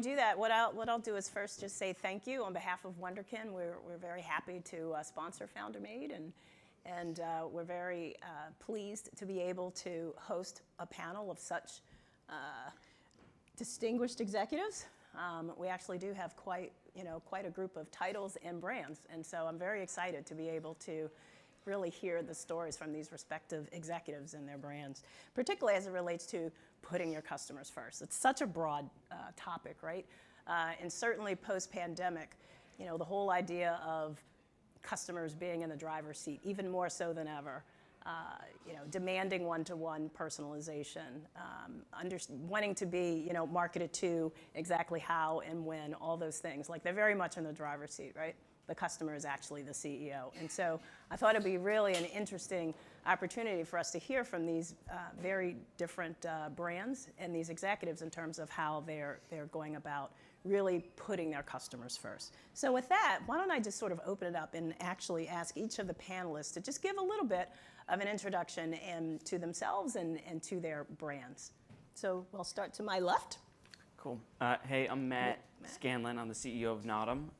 Do that, what I'll do is first just say thank you on behalf of Wonderkin. We're very happy to sponsor Founder Made, and we're very pleased to be able to host a panel of such distinguished executives. We actually do have quite a group of titles and brands, and so I'm very excited to be able to really hear the stories from these respective executives and their brands, particularly as it relates to putting your customers first. It's such a broad topic, right? And certainly post-pandemic, the whole idea of customers being in the driver's seat, even more so than ever, demanding one-to-one personalization, wanting to be, marketed to exactly how and when, all those things. Like, they're very much in the driver's seat, right? The customer is actually the CEO. And so I thought it'd be really an interesting opportunity for us to hear from these very different brands and these executives in terms of how they're going about really putting their customers first. So with that, why don't I just sort of open it up and actually ask each of the panelists to just give a little bit of an introduction to themselves and to their brands. So we'll start to my left. Cool. Hey, I'm Matt Scanlon. I'm the CEO of Notum.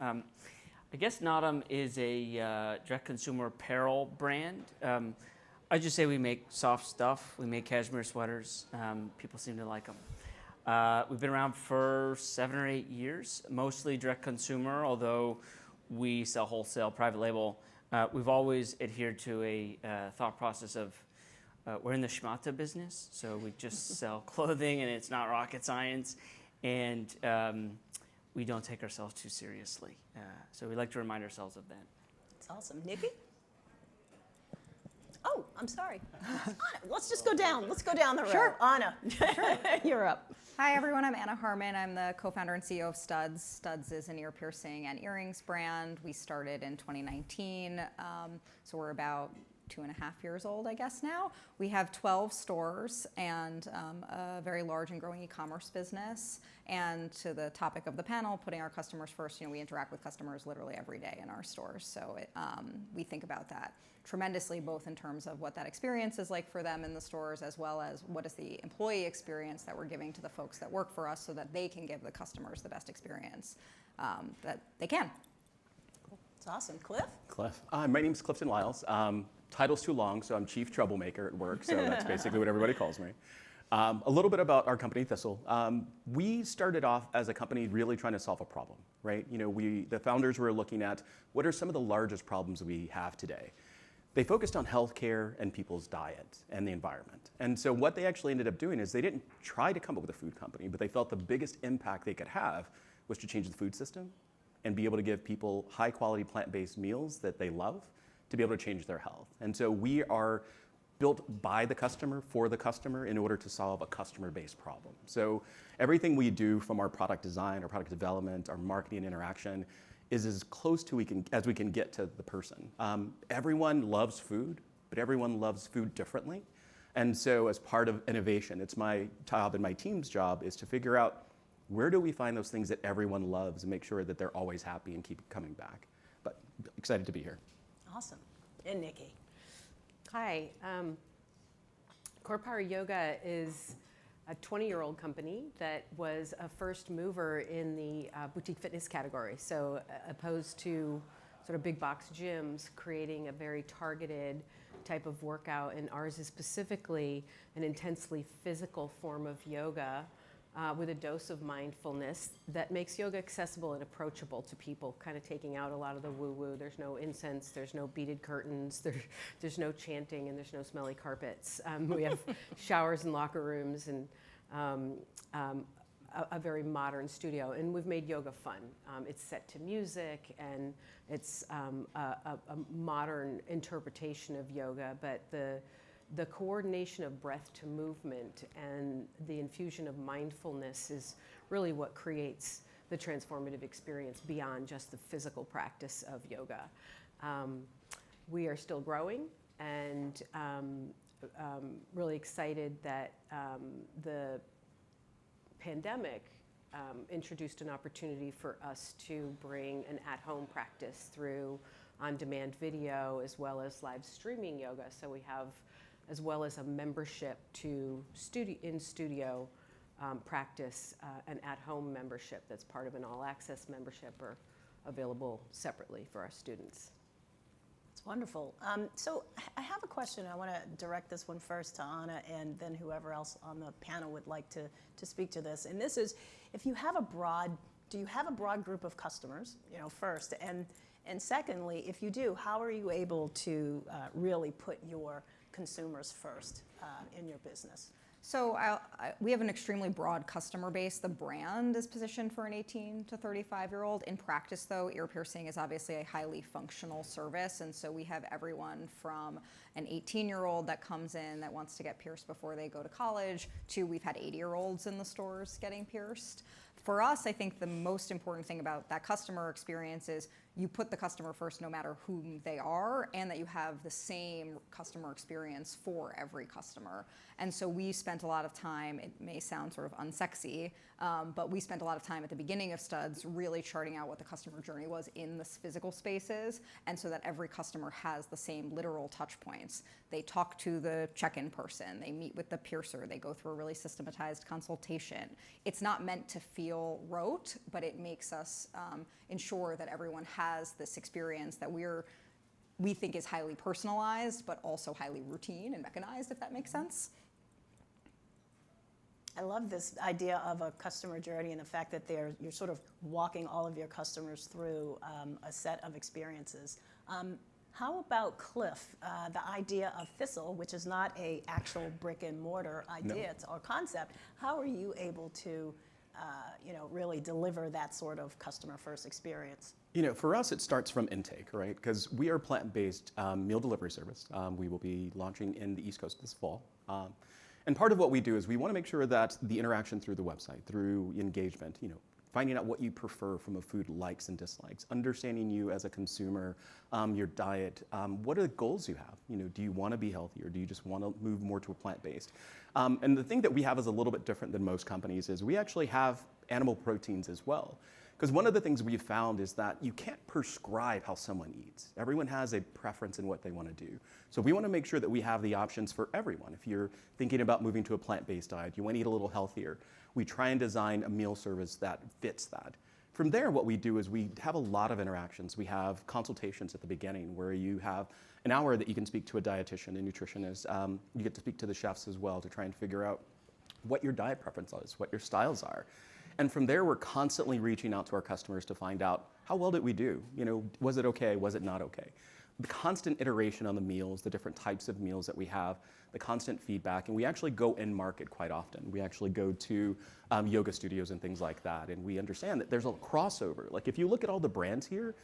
I guess Notum is a direct-consumer apparel brand. I just say we make soft stuff. We make cashmere sweaters. People seem to like them. We've been around for 7 or 8 years, mostly direct-consumer, although we sell wholesale, private label. We've always adhered to a thought process of we're in the schmata business, so we just sell clothing, and it's not rocket science. And we don't take ourselves too seriously. So we like to remind ourselves of that. That's awesome. Nikki? Oh, I'm sorry. Anna, let's just go down. Let's go down the road. Sure. Anna, you're up. Hi, everyone. I'm Anna Harmon. I'm the co-founder and CEO of Studs. Studs is an ear piercing and earrings brand. We started in 2019, so we're about 2.5 years old, I guess now. We have 12 stores and a very large and growing e-commerce business. And to the topic of the panel, putting our customers first, we interact with customers literally every day in our stores. So we think about that tremendously, both in terms of what that experience is like for them in the stores, as well as what is the employee experience that we're giving to the folks that work for us so that they can give the customers the best experience that they can. Cool. That's awesome. Cliff? Cliff. My name's Clifton Lyles. Title's too long, so I'm chief troublemaker at work, so that's basically what everybody calls me. A little bit about our company, Thistle. We started off as a company really trying to solve a problem, right? The founders were looking at what are some of the largest problems we have today. They focused on healthcare and people's diet and the environment. And so what they actually ended up doing is they didn't try to come up with a food company, but they felt the biggest impact they could have was to change the food system and be able to give people high quality plant-based meals that they love to be able to change their health. And so we are built by the customer for the customer in order to solve a customer-based problem. So everything we do, from our product design, our product development, our marketing interaction, is as close to as we can get to the person. Everyone loves food, but everyone loves food differently. And so as part of innovation, it's my job and my team's job is to figure out where do we find those things that everyone loves and make sure that they're always happy and keep coming back. But excited to be here. Awesome. And Nikki? Hi. Core Power Yoga is a 20-year-old company that was a first mover in the boutique fitness category. So opposed to sort of big box gyms, creating a very targeted type of workout. And ours is specifically an intensely physical form of yoga with a dose of mindfulness that makes yoga accessible and approachable to people, kind of taking out a lot of the woo-woo. There's no incense, there's no beaded curtains, there's no chanting, and there's no smelly carpets. We have showers and locker rooms and a very modern studio. And we've made yoga fun. It's set to music, and it's a modern interpretation of yoga, but the coordination of breath to movement and the infusion of mindfulness is really what creates the transformative experience beyond just the physical practice of yoga. We are still growing, and really excited that the pandemic introduced an opportunity for us to bring an at-home practice through on-demand video as well as live streaming yoga. So we have, as well as a membership to in-studio practice an at-home membership that's part of an all-access membership or available separately for our students. It's wonderful. So I have a question. I want to direct this one first to Anna, and then whoever else on the panel would like to speak to this. And this is, if you have do you have a broad group of customers, first? And secondly, if you do, how are you able to really put your consumers first in your business? So we have an extremely broad customer base. The brand is positioned for an 18 to 35-year-old. In practice, though, ear piercing is obviously a highly functional service. And so we have everyone from an 18-year-old that comes in that wants to get pierced before they go to college to we've had 80-year-olds in the stores getting pierced. For us, I think the most important thing about that customer experience is you put the customer first no matter whom they are, and that you have the same customer experience for every customer. And so we spent a lot of time, it may sound sort of unsexy, but we spent a lot of time at the beginning of Studs really charting out what the customer journey was in the physical spaces, and so that every customer has the same literal touch points. They talk to the check-in person, they meet with the piercer, they go through a really systematized consultation. It's not meant to feel rote, but it makes us ensure that everyone has this experience that we think is highly personalized, but also highly routine and mechanized, if that makes sense. I love this idea of a customer journey and the fact that you're sort of walking all of your customers through a set of experiences. How about Cliff, the idea of Thistle, which is not an actual brick and mortar idea or concept? How are you able to really deliver that sort of customer first experience? For us, it starts from intake, right? Because we are a plant-based meal delivery service. We will be launching in the East Coast this fall. And part of what we do is we want to make sure that the interaction through the website, through engagement, finding out what you prefer from a food likes and dislikes, understanding you as a consumer, your diet, what are the goals you have? Do you want to be healthy, or do you just want to move more to a plant-based? And the thing that we have is a little bit different than most companies is we actually have animal proteins as well. Because one of the things we've found is that you can't prescribe how someone eats. Everyone has a preference in what they want to do. So we want to make sure that we have the options for everyone. If you're thinking about moving to a plant-based diet, you want to eat a little healthier, we try and design a meal service that fits that. From there, what we do is we have a lot of interactions. We have consultations at the beginning where you have an hour that you can speak to a dietitian, a nutritionist. You get to speak to the chefs as well to try and figure out what your diet preference is, what your styles are. And from there, we're constantly reaching out to our customers to find out, how well did we do? Was it okay? Was it not okay? The constant iteration on the meals, the different types of meals that we have, the constant feedback, and we actually go in market quite often. We actually go to yoga studios and things like that, and we understand that there's a crossover. Like if you look at all the brands here,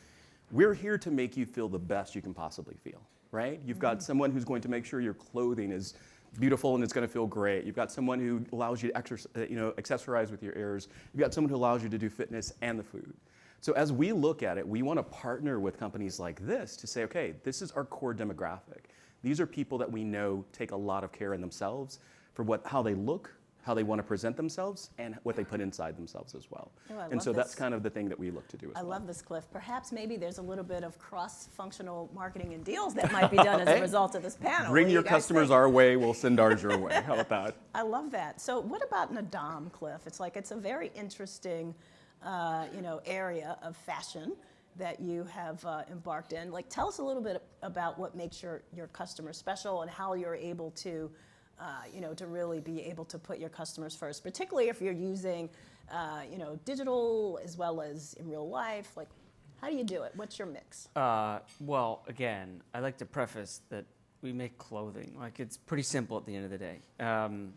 we're here to make you feel the best you can possibly feel, right? You've got someone who's going to make sure your clothing is beautiful and it's going to feel great. You've got someone who allows you to accessorize with your ears. You've got someone who allows you to do fitness and the food. So as we look at it, we want to partner with companies like this to say, okay, this is our core demographic. These are people that we know take a lot of care in themselves for how they look, how they want to present themselves, and what they put inside themselves as well. Oh, I and love so that's this. kind of the thing that we look to do as well. I love this, Cliff. Perhaps maybe there's a little bit of cross-functional marketing and deals that might be done as a result of this panel. Bring What do your you guys customers think? our way, we'll send ours your way. How about that? I love that. So what about Nadam, Cliff? It's a very interesting area of fashion that you have embarked in. Tell us a little bit about what makes your customers special and how you're able to to really be able to put your customers first, particularly if you're using, digital as well as in real life. How do you do it? What's your mix? Well, again, I like to preface that we make clothing. It's pretty simple at the end of the day. And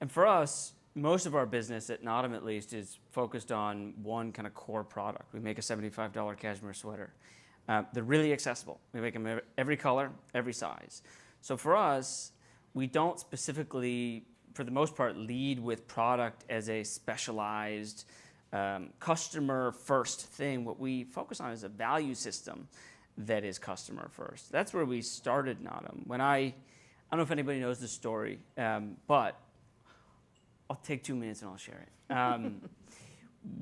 for us, most of our business at Nottam, at least, is focused on one kind of core product. We make a $75 cashmere sweater. They're really accessible. We make them every color, every size. So for us, we don't specifically, for the most part, lead with product as a specialized customer first thing. What we focus on is a value system that is customer first. That's where we started Nottam. I don't know if anybody knows the story, but I'll take 2 minutes and I'll share it.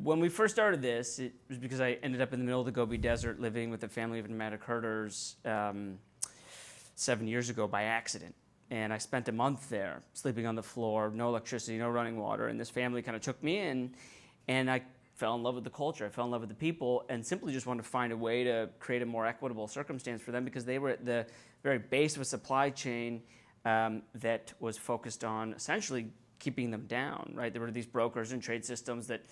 When we first started this, it was because I ended up in the middle of the Gobi Desert living with a family of nomadic herders 7 years ago by accident. And I spent a month there, sleeping on the floor, no electricity, no running water. And this family kind of took me in, and I fell in love with the culture. I fell in love with the people, and simply just wanted to find a way to create a more equitable circumstance for them, because they were at the very base of a supply chain that was focused on essentially keeping them down, right? There were these brokers and trade systems that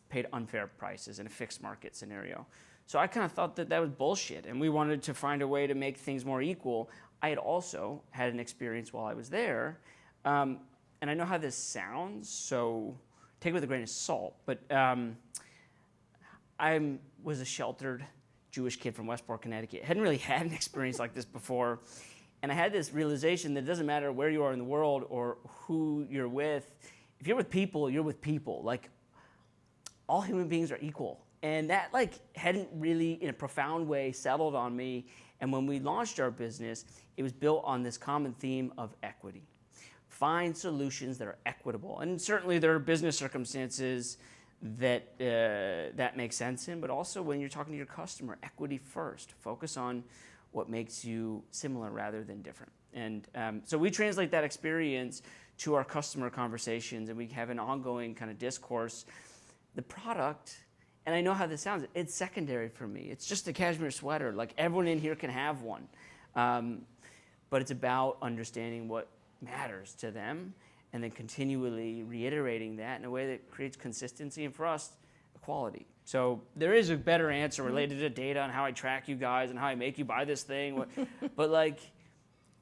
paid unfair prices in a fixed market scenario. So I kind of thought that that was bullshit, and we wanted to find a way to make things more equal. I had also had an experience while I was there, and I know how this sounds, so take it with a grain of salt, but I was a sheltered Jewish kid from Westport, Connecticut. Hadn't really had an experience like this before, and I had this realization that it doesn't matter where you are in the world or who you're with. If you're with people, you're with people. Like, all human beings are equal. And that hadn't really, in a profound way, settled on me. And when we launched our business, it was built on this common theme of equity. Find solutions that are equitable. And certainly there are business circumstances that that make sense in, but also when you're talking to your customer, equity first. Focus on what makes you similar rather than different. And so we translate that experience to our customer conversations, and we have an ongoing kind of discourse. The product, and I know how this sounds, it's secondary for me. It's just a cashmere sweater. Like, everyone in here can have one. But it's about understanding what matters to them and then continually reiterating that in a way that creates consistency, and for us, equality. So there is a better answer related to data and how I track you guys and how I make you buy this thing. But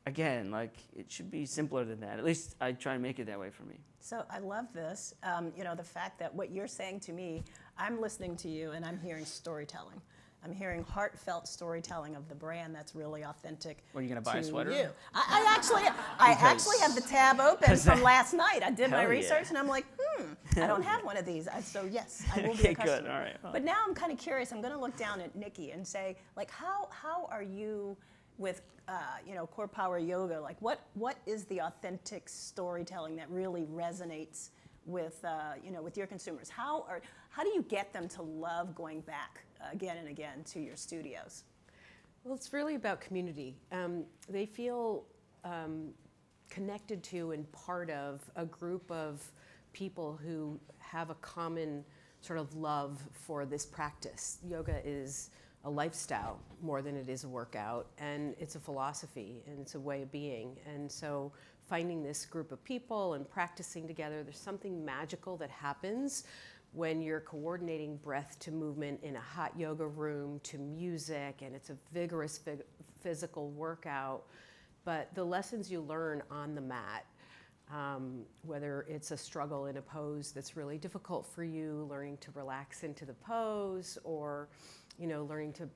again, it should be simpler than that. At least I try and make it that way for me. So I love this. The fact that what you're saying to me, I'm listening to you and I'm hearing storytelling. I'm hearing heartfelt storytelling of the brand that's really authentic. What, are you going to buy a sweater? You. I actually have the tab open from last night. I did my research and I'm like, I don't have one of these. So yes, I will be a customer. Good. All right. But now I'm kind of curious. I'm going to look down at Nikki and say, how are you with Core Power Yoga? What is the authentic storytelling that really resonates with with your consumers? How do you get them to love going back again and again to your studios? Well, it's really about community. They feel connected to and part of a group of people who have a common sort of love for this practice. Yoga is a lifestyle more than it is a workout, and it's a philosophy, and it's a way of being. And so finding this group of people and practicing together, there's something magical that happens when you're coordinating breath to movement in a hot yoga room to music, and it's a vigorous physical workout. But the lessons you learn on the mat, whether it's a struggle in a pose that's really difficult for you, learning to relax into the pose, or learning to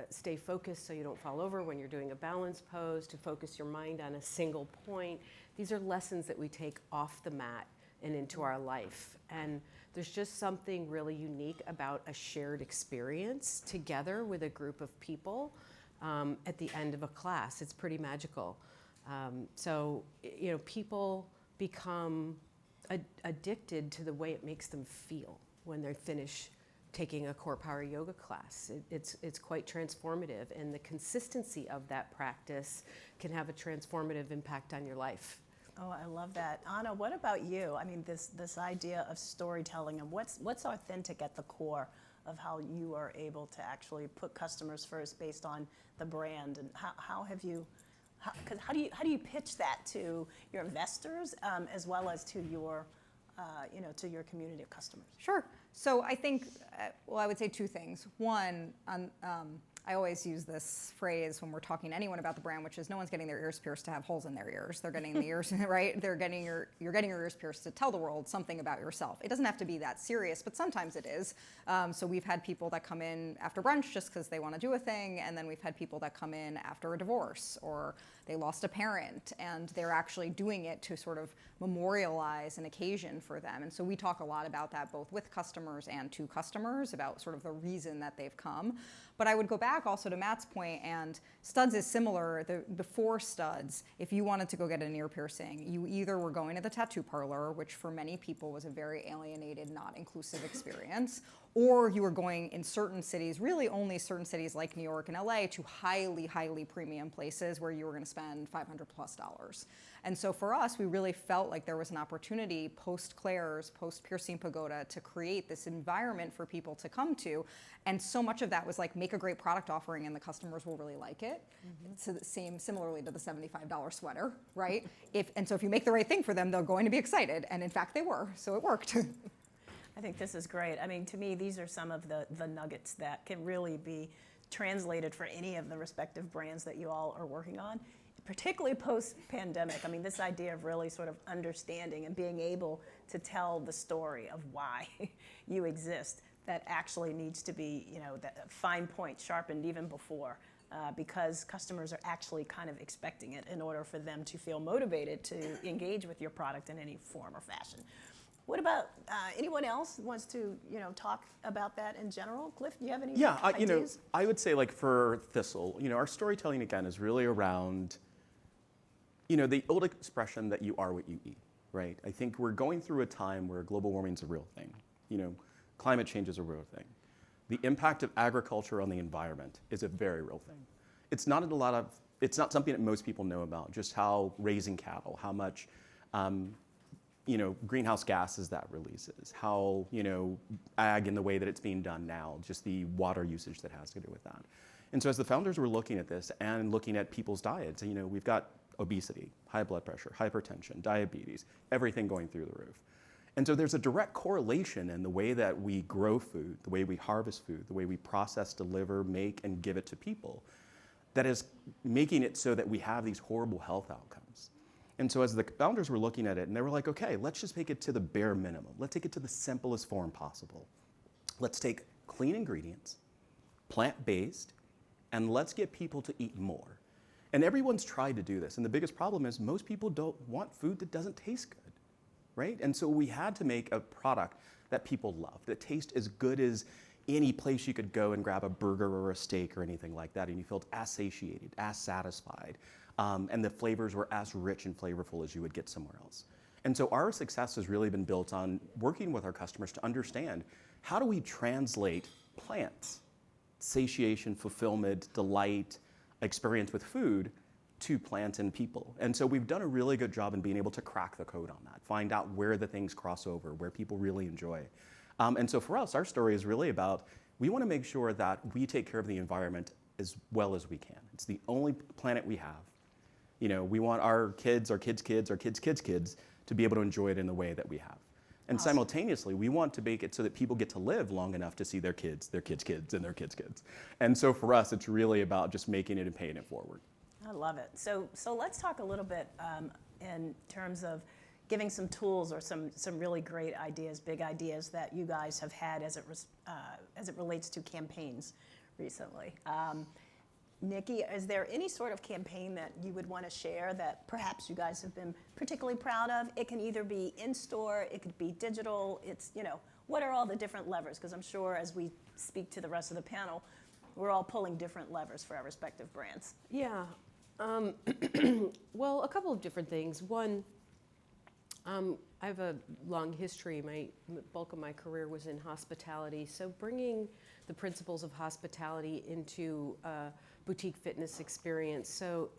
stay focused so you don't fall over when you're doing a balance pose, to focus your mind on a single point. These are lessons that we take off the mat and into our life. And there's just something really unique about a shared experience together with a group of people at the end of a class. It's pretty magical. So people become addicted to the way it makes them feel when they finish taking a Core Power Yoga class. It's quite transformative, and the consistency of that practice can have a transformative impact on your life. Oh, I love that. Anna, what about you? I mean, this idea of storytelling, and what's authentic at the core of how you are able to actually put customers first based on the brand, and how do you pitch that to your investors as well as to your to your community of customers? Sure. So I think, I would say two things. One, I always use this phrase when we're talking to anyone about the brand, which is no one's getting their ears pierced to have holes in their ears. They're getting the ears, right? You're getting your ears pierced to tell the world something about yourself. It doesn't have to be that serious, but sometimes it is. So we've had people that come in after brunch just because they want to do a thing, and then we've had people that come in after a divorce, or they lost a parent, and they're actually doing it to sort of memorialize an occasion for them. And so we talk a lot about that, both with customers and to customers, about sort of the reason that they've come. But I would go back also to Matt's point, and Studs is similar. Before Studs, if you wanted to go get an ear piercing, you either were going to the tattoo parlor, which for many people was a very alienated, not inclusive experience, or you were going in certain cities, really only certain cities like New York and LA, to highly, highly premium places where you were going to spend $500+. And so for us, we really felt like there was an opportunity post Claire's, post Piercing Pagoda, to create this environment for people to come to. And so much of that was like, make a great product offering and the customers will really like it. It's similarly to the $75 sweater, right? And so if you make the right thing for them, they're going to be excited. And in fact, they were, so it worked. I think this is great. I mean, to me, these are some of the nuggets that can really be translated for any of the respective brands that you all are working on, particularly post-pandemic. I mean, this idea of really sort of understanding and being able to tell the story of why you exist, that actually needs to be, that fine point sharpened even before, because customers are actually kind of expecting it in order for them to feel motivated to engage with your product in any form or fashion. What about anyone else wants to, talk about that in general? Cliff, do you have any ideas? I would say like for Thistle, our storytelling again is really around, the old expression that you are what you eat, right? I think we're going through a time where global warming is a real thing. Climate change is a real thing. The impact of agriculture on the environment is a very real thing. It's not something that most people know about, just how raising cattle, how much, greenhouse gases that releases, how, ag in the way that it's being done now, just the water usage that has to do with that. And so as the founders were looking at this and looking at people's diets, we've got obesity, high blood pressure, hypertension, diabetes, everything going through the roof. And so there's a direct correlation in the way that we grow food, the way we harvest food, the way we process, deliver, make, and give it to people, that is making it so that we have these horrible health outcomes. And so as the founders were looking at it, and they were like, okay, let's just take it to the bare minimum. Let's take it to the simplest form possible. Let's take clean ingredients, plant-based, and let's get people to eat more. And everyone's tried to do this. And the biggest problem is most people don't want food that doesn't taste good, right? And so we had to make a product that people love, that tastes as good as any place you could go and grab a burger or a steak or anything like that, and you felt as satiated, as satisfied. And the flavors were as rich and flavorful as you would get somewhere else. And so our success has really been built on working with our customers to understand, how do we translate plants, satiation, fulfillment, delight, experience with food, to plants and people. And so we've done a really good job in being able to crack the code on that, find out where the things cross over, where people really enjoy. And so for us, our story is really about, we want to make sure that we take care of the environment as well as we can. It's the only planet we have. We want our kids, our kids' kids, our kids' kids' kids to be able to enjoy it in the way that we have. And Awesome. Simultaneously, we want to make it so that people get to live long enough to see their kids' kids, and their kids' kids. And so for us, it's really about just making it and paying it forward. I love it. So let's talk a little bit in terms of giving some tools or some really great ideas, big ideas that you guys have had as it relates to campaigns recently. Nikki, is there any sort of campaign that you would want to share that perhaps you guys have been particularly proud of? It can either be in-store, it could be digital. It's, what are all the different levers? Because I'm sure as we speak to the rest of the panel, we're all pulling different levers for our respective brands. Yeah. Well, a couple of different things. One, I have a long history. The bulk of my career was in hospitality. So bringing the principles of hospitality into a boutique fitness experience. So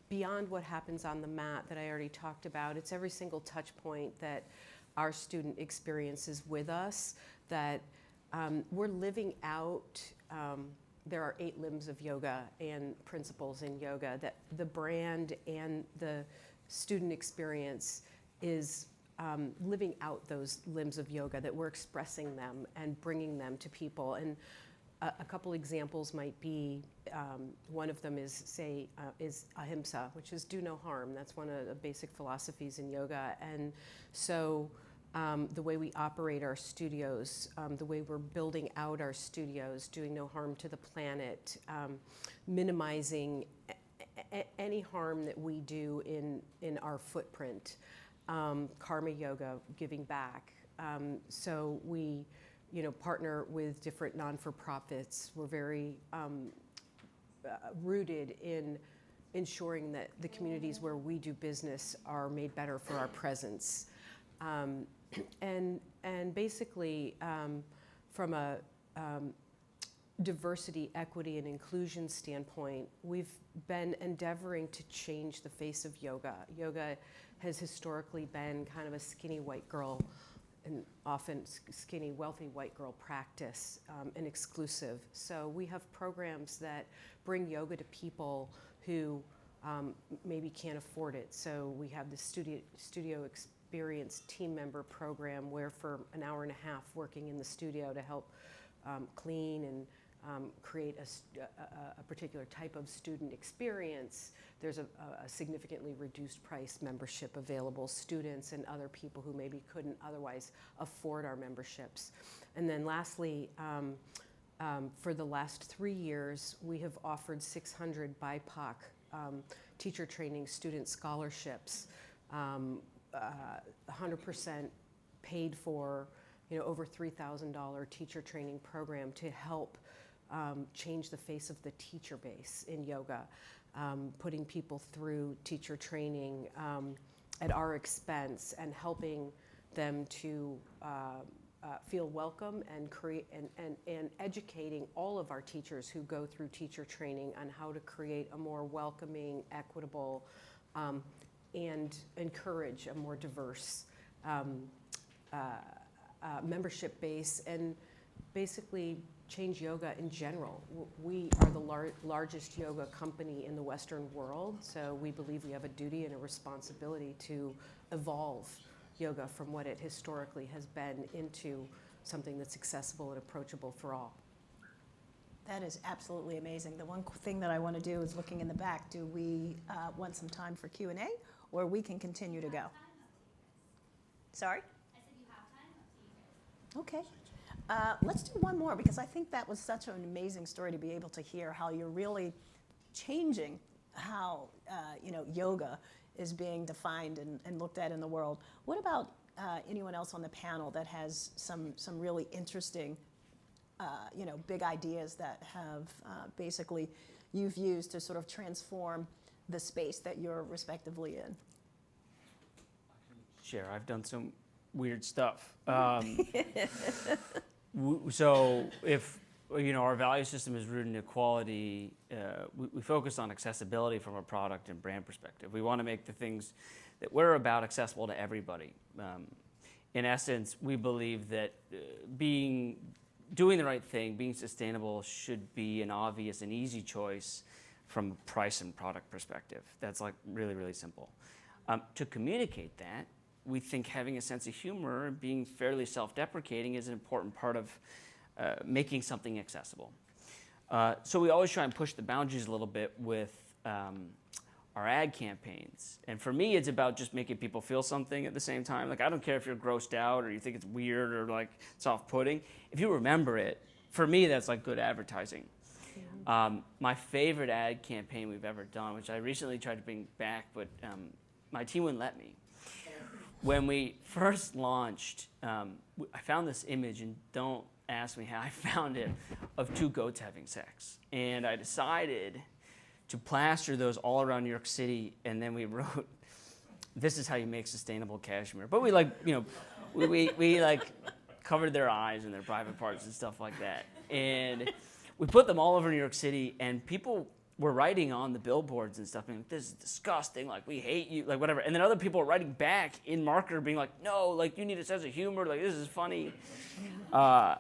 beyond what happens on the mat that I already talked about, it's every single touch point that our student experiences with us, that we're living out. There are 8 limbs of yoga and principles in yoga that the brand and the student experience is living out those limbs of yoga, that we're expressing them and bringing them to people. And a couple examples might be, one of them is ahimsa, which is do no harm. That's one of the basic philosophies in yoga. And so the way we operate our studios, the way we're building out our studios, doing no harm to the planet, minimizing any harm that we do in our footprint, karma yoga, giving back. So we, partner with different non-for-profits. We're very rooted in ensuring that the communities where we do business are made better for our presence. And basically, from a diversity, equity, and inclusion standpoint, we've been endeavoring to change the face of yoga. Yoga has historically been kind of a skinny white girl, and often skinny, wealthy white girl practice, and exclusive. So we have programs that bring yoga to people who maybe can't afford it. So we have the studio experience team member program where for an hour and a half working in the studio to help clean and create a particular type of student experience. There's a significantly reduced price membership available. Students and other people who maybe couldn't otherwise afford our memberships. And then lastly, for the last 3 years, we have offered 600 BIPOC teacher training student scholarships, 100% paid for, over $3,000 teacher training program to help change the face of the teacher base in yoga, putting people through teacher training at our expense and helping them to feel welcome and create and educating all of our teachers who go through teacher training on how to create a more welcoming, equitable, and encourage a more diverse membership base, and basically change yoga in general. We are the largest yoga company in the Western world, so we believe we have a duty and a responsibility to evolve yoga from what it historically has been into something that's accessible and approachable for all. That is absolutely amazing. The one thing that I want to do is looking in the back. Do we want some time for Q&A, or we can continue to go? Sorry? I said you have time, up to you guys. Okay. Let's do one more, because I think that was such an amazing story to be able to hear how you're really changing how yoga is being defined and looked at in the world. What about anyone else on the panel that has some really interesting big ideas that have basically you've used to sort of transform the space that you're respectively in? Sure, I've done some weird stuff. So if our value system is rooted in equality, we focus on accessibility from a product and brand perspective. We want to make the things that we're about accessible to everybody. In essence, we believe that doing the right thing, being sustainable, should be an obvious and easy choice from a price and product perspective. That's like really, really simple. To communicate that, we think having a sense of humor and being fairly self-deprecating is an important part of making something accessible. So we always try and push the boundaries a little bit with our ad campaigns. And for me, it's about just making people feel something at the same time. Like, I don't care if you're grossed out or you think it's weird or like it's off-putting. If you remember it, for me, that's like good advertising. My favorite ad campaign we've ever done, which I recently tried to bring back, but my team wouldn't let me. When we first launched, I found this image, and don't ask me how I found it, of two goats having sex. And I decided to plaster those all around New York City, and then we wrote, "This is how you make sustainable cashmere." But we we covered their eyes and their private parts and stuff like that. And we put them all over New York City, and people were writing on the billboards and stuff, being like, "This is disgusting, like, we hate you," like, whatever. And then other people were writing back in marker being like, "No, like, you need a sense of humor, like, this is funny." I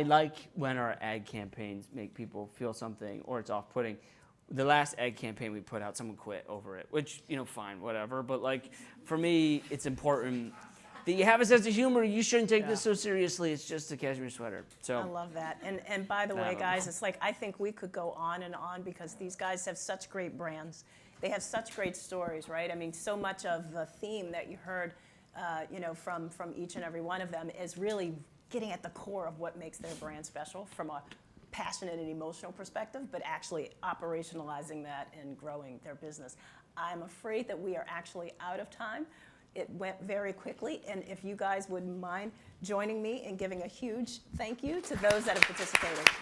like when our ad campaigns make people feel something or it's off-putting. The last ad campaign we put out, someone quit over it, which, fine, whatever. But, like, for me, it's important that you have a sense of humor. You shouldn't take this so seriously. It's just a cashmere sweater. So I love that. And by the way, guys, it's like, I think we could go on and on, because these guys have such great brands. They have such great stories, right? I mean, so much of the theme that you heard, from each and every one of them is really getting at the core of what makes their brand special from a passionate and emotional perspective, but actually operationalizing that and growing their business. I'm afraid that we are actually out of time. It went very quickly, and if you guys wouldn't mind joining me in giving a huge thank you to those that have participated.